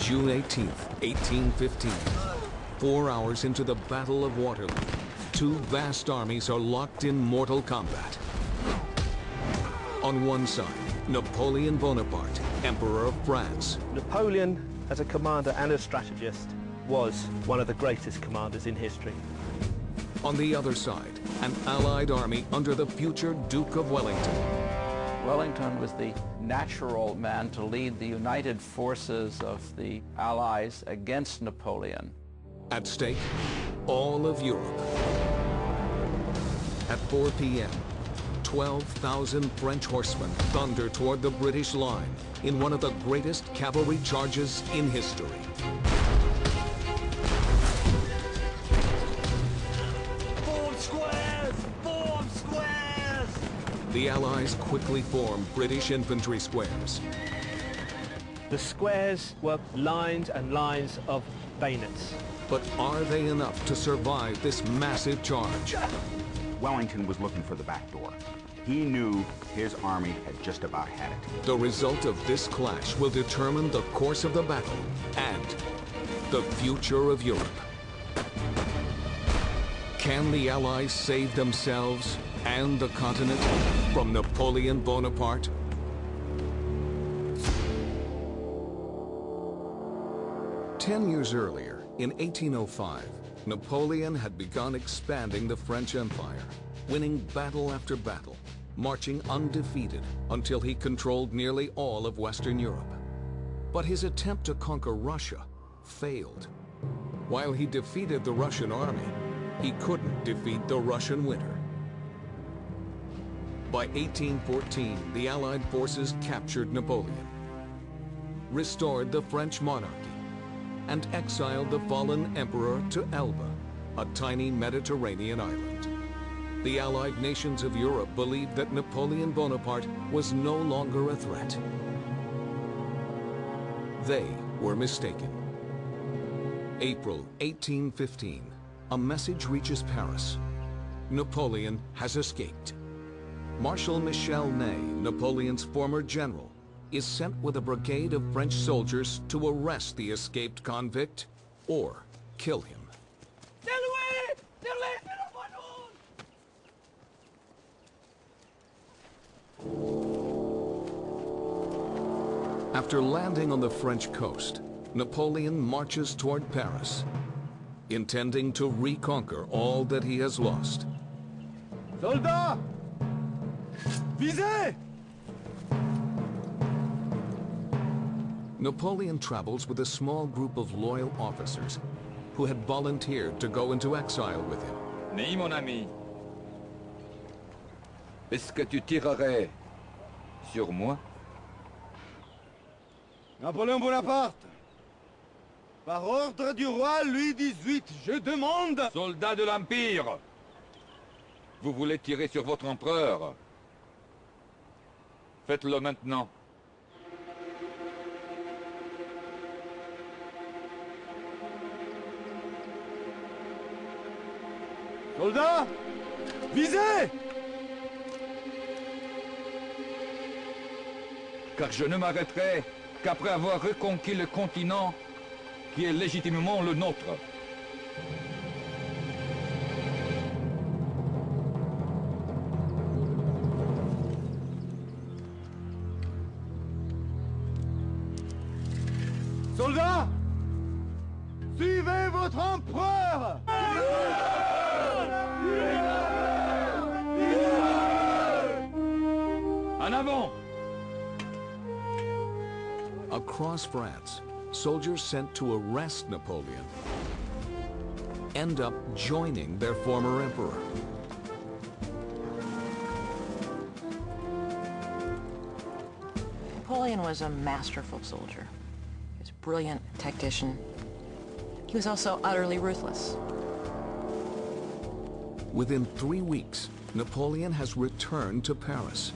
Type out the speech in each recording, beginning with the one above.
June 18th, 1815. 4 hours into the Battle of Waterloo, two vast armies are locked in mortal combat. On one side, Napoleon Bonaparte, Emperor of France. Napoleon, as a commander and a strategist, was one of the greatest commanders in history. On the other side, an Allied army under the future Duke of Wellington. Wellington was the natural man to lead the united forces of the Allies against Napoleon. At stake, all of Europe. At 4 p.m., 12,000 French horsemen thunder toward the British line in one of the greatest cavalry charges in history. Form squares! Form squares! The Allies quickly form British infantry squares. The squares were lines and lines of bayonets. But are they enough to survive this massive charge? Wellington was looking for the back door. He knew his army had just about had it. The result of this clash will determine the course of the battle and the future of Europe. Can the Allies save themselves and the continent from Napoleon Bonaparte? Ten years earlier, in 1805, Napoleon had begun expanding the French Empire, winning battle after battle, marching undefeated until he controlled nearly all of Western Europe. But his attempt to conquer Russia failed. While he defeated the Russian army, he couldn't defeat the Russian winter. By 1814, the Allied forces captured Napoleon, restored the French monarchy, and exiled the fallen emperor to Elba, a tiny Mediterranean island. The Allied nations of Europe believed that Napoleon Bonaparte was no longer a threat. They were mistaken. April 1815, a message reaches Paris. Napoleon has escaped. Marshal Michel Ney, Napoleon's former general, is sent with a brigade of French soldiers to arrest the escaped convict or kill him. After landing on the French coast, Napoleon marches toward Paris, intending to reconquer all that he has lost. Soldats! Visez! Napoleon travels with a small group of loyal officers who had volunteered to go into exile with him. Ney, mon ami, est-ce que tu tirerais sur moi? Napoléon Bonaparte, par ordre du roi Louis XVIII, je demande... Soldats de l'Empire, vous voulez tirer sur votre empereur? Faites-le maintenant. Soldats, visez! Car je ne m'arrêterai qu'après avoir reconquis le continent qui est légitimement le nôtre. Soldats, suivez votre empereur! En avant! Across France, soldiers sent to arrest Napoleon end up joining their former emperor. Napoleon was a masterful soldier. He was a brilliant tactician. He was also utterly ruthless. Within 3 weeks, Napoleon has returned to Paris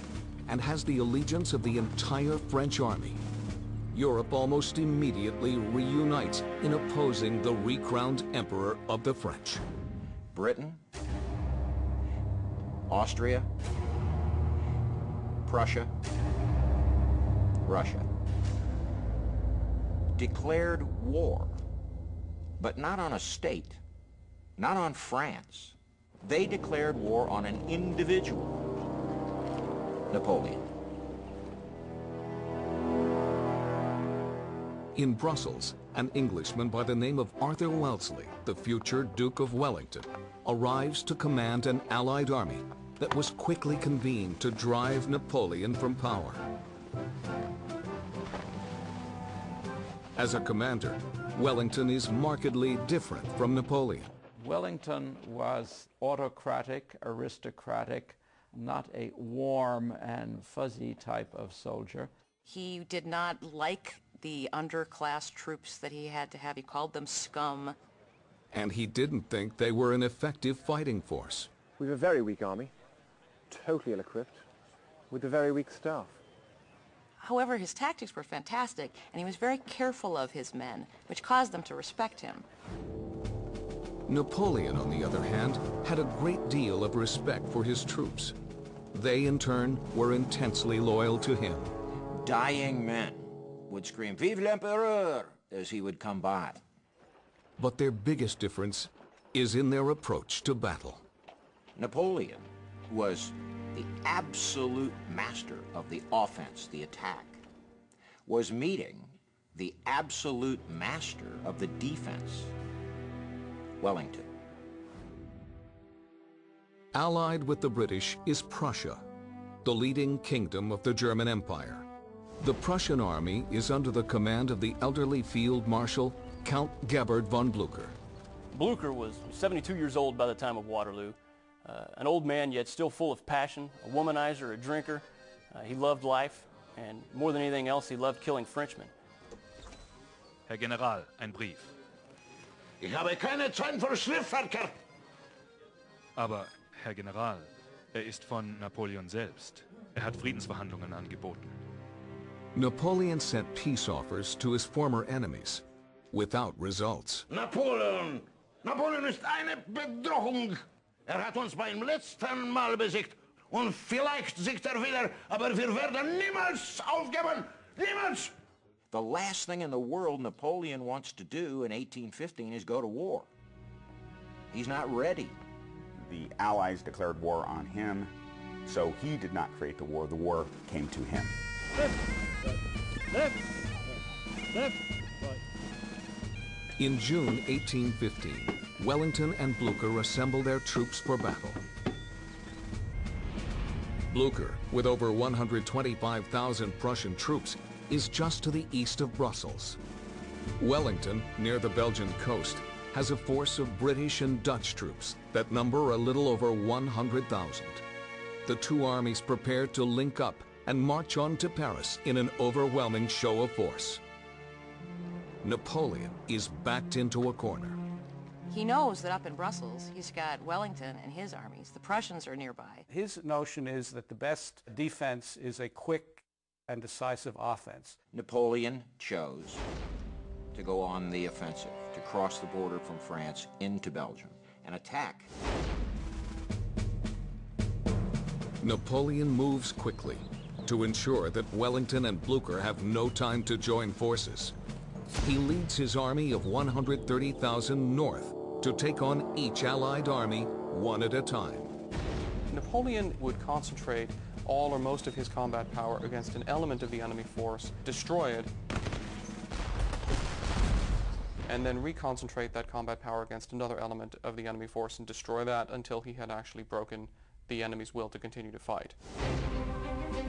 and has the allegiance of the entire French army. Europe almost immediately reunites in opposing the recrowned emperor of the French. Britain, Austria, Prussia, Russia. declared war, but not on a state, not on France. They declared war on an individual, Napoleon. In Brussels, an Englishman by the name of Arthur Wellesley, the future Duke of Wellington, arrives to command an Allied army that was quickly convened to drive Napoleon from power. As a commander, Wellington is markedly different from Napoleon. Wellington was autocratic, aristocratic, not a warm and fuzzy type of soldier. He did not like the underclass troops that he had to have. He called them scum. And he didn't think they were an effective fighting force. We have a very weak army, totally ill-equipped, with a very weak staff. However, his tactics were fantastic, and he was very careful of his men, which caused them to respect him. Napoleon, on the other hand, had a great deal of respect for his troops. They, in turn, were intensely loyal to him. Dying men would scream, "Vive l'Empereur!" as he would come by. But their biggest difference is in their approach to battle. Napoleon was the absolute master of the offense, the attack, was meeting the absolute master of the defense, Wellington. Allied with the British is Prussia, the leading kingdom of the German Empire. The Prussian army is under the command of the elderly Field Marshal Count Gebhard von Blücher. Blücher was 72 years old by the time of Waterloo. An old man, yet still full of passion, a womanizer, a drinker. He loved life, and more than anything else, he loved killing Frenchmen. Herr General, ein Brief. Ich habe keine Zeit für Schriftverkehr. Aber, Herr General, ist von Napoleon selbst. Hat Friedensverhandlungen angeboten. Napoleon sent peace offers to his former enemies, without results. Napoleon ist eine Bedrohung. Hat uns beim letzten Mal besiegt. Und vielleicht siegt wieder, aber wir werden niemals aufgeben. Niemals! The last thing in the world Napoleon wants to do in 1815 is go to war. He's not ready. The Allies declared war on him, so he did not create the war. The war came to him. In June 1815, Wellington and Blücher assemble their troops for battle. Blücher, with over 125,000 Prussian troops, is just to the east of Brussels. Wellington, near the Belgian coast, has a force of British and Dutch troops that number a little over 100,000. The two armies prepare to link up and march on to Paris in an overwhelming show of force. Napoleon is backed into a corner. He knows that up in Brussels, he's got Wellington and his armies. The Prussians are nearby. His notion is that the best defense is a quick and decisive offense. Napoleon chose to go on the offensive, to cross the border from France into Belgium and attack. Napoleon moves quickly to ensure that Wellington and Blücher have no time to join forces. He leads his army of 130,000 north to take on each Allied army one at a time. Napoleon would concentrate all or most of his combat power against an element of the enemy force, destroy it, and then reconcentrate that combat power against another element of the enemy force and destroy that until he had actually broken the enemy's will to continue to fight.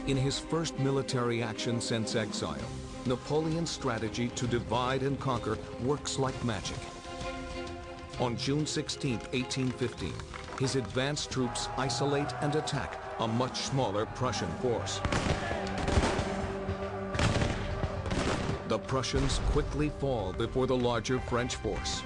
In his first military action since exile, Napoleon's strategy to divide and conquer works like magic. On June 16, 1815, his advanced troops isolate and attack a much smaller Prussian force. The Prussians quickly fall before the larger French force.